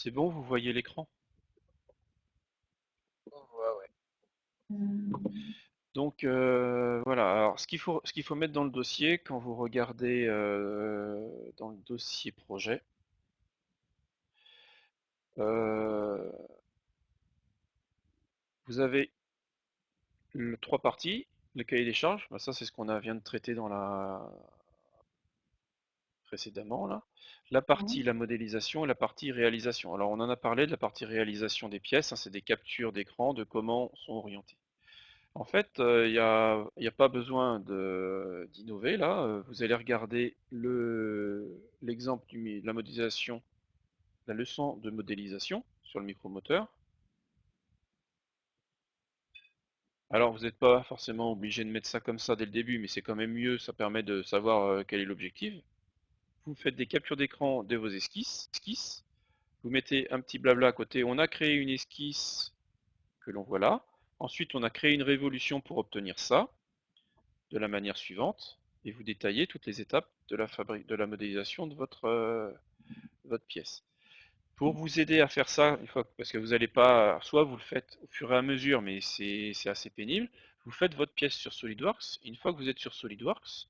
C'est bon, vous voyez l'écran? On voit, ouais. Donc voilà, alors ce qu'il faut mettre dans le dossier quand vous regardez dans le dossier projet, euh, vous avez trois parties, le cahier des charges, bah, ça c'est ce qu'on vient de traiter dans la précédemment là. La partie Mhm. la modélisation et la partie réalisation. Alors on en a parlé de la partie réalisation des pièces, hein, c'est des captures d'écran de comment sont orientées. En fait, il y a pas besoin d'innover là. Vous allez regarder l'exemple de la modélisation, la leçon de modélisation sur le micromoteur. Alors, vous n'êtes pas forcément obligé de mettre ça comme ça dès le début, mais c'est quand même mieux. Ça permet de savoir quel est l'objectif. Vous faites des captures d'écran de vos esquisses. Vous mettez un petit blabla à côté. On a créé une esquisse que l'on voit là. Ensuite, on a créé une révolution pour obtenir ça, de la manière suivante, et vous détaillez toutes les étapes de la modélisation de votre pièce. Pour vous aider à faire ça, parce que vous n'allez pas, soit vous le faites au fur et à mesure, mais c'est assez pénible, vous faites votre pièce sur SolidWorks. Une fois que vous êtes sur SolidWorks,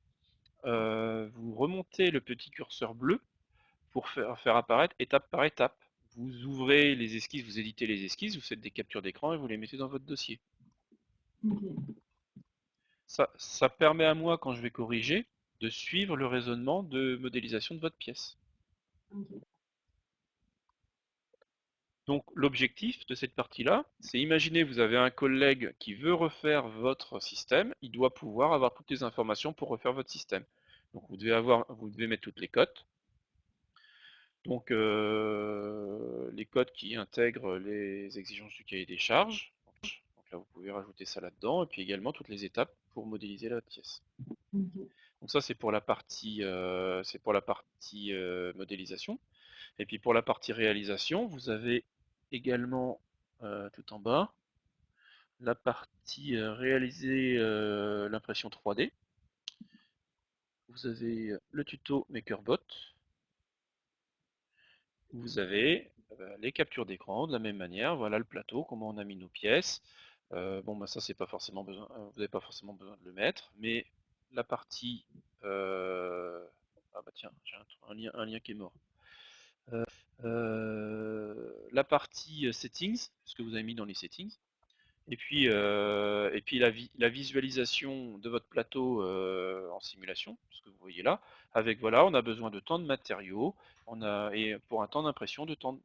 vous remontez le petit curseur bleu pour faire apparaître étape par étape. Vous ouvrez les esquisses, vous éditez les esquisses, vous faites des captures d'écran et vous les mettez dans votre dossier. Ok. Ça permet à moi, quand je vais corriger, de suivre le raisonnement de modélisation de votre pièce. Ok. Donc l'objectif de cette partie-là, c'est imaginer vous avez un collègue qui veut refaire votre système, il doit pouvoir avoir toutes les informations pour refaire votre système. Donc vous devez mettre toutes les cotes. Donc les codes qui intègrent les exigences du cahier des charges. Donc là vous pouvez rajouter ça là-dedans et puis également toutes les étapes pour modéliser la pièce. Ok. Donc ça c'est pour la partie modélisation. Et puis pour la partie réalisation, vous avez également tout en bas la partie réaliser l'impression 3D. Vous avez le tuto MakerBot. Vous avez les captures d'écran de la même manière. Voilà le plateau, comment on a mis nos pièces. Bon, bah ça c'est pas forcément besoin, vous n'avez pas forcément besoin de le mettre, mais la partie ah bah tiens, j'ai un lien qui est mort. La partie settings, ce que vous avez mis dans les settings, et puis la visualisation de votre plateau en simulation, ce que vous voyez là, avec voilà, on a besoin de tant de matériaux, et pour un temps d'impression de temps.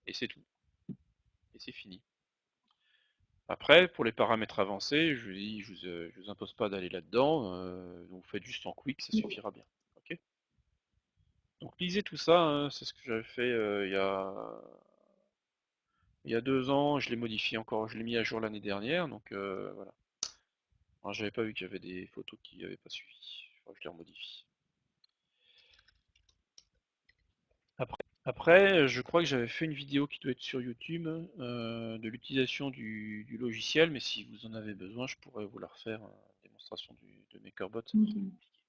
Et c'est tout, et c'est fini. Après, pour les paramètres avancés, je vous dis, je vous impose pas d'aller là-dedans, donc vous faites juste en quick, ça suffira bien. Ok. Donc lisez tout ça, hein, c'est ce que j'avais fait il y a 2 ans, je l'ai modifié encore, je l'ai mis à jour l'année dernière, donc voilà. Alors, j'avais pas vu qu'il y avait des photos qui n'avaient pas suivi. Il faudra que je les remodifie. Après, je crois que j'avais fait une vidéo qui doit être sur YouTube de l'utilisation du logiciel, mais si vous en avez besoin, je pourrais vous la refaire, démonstration de MakerBot, ça va être Ok. très compliqué.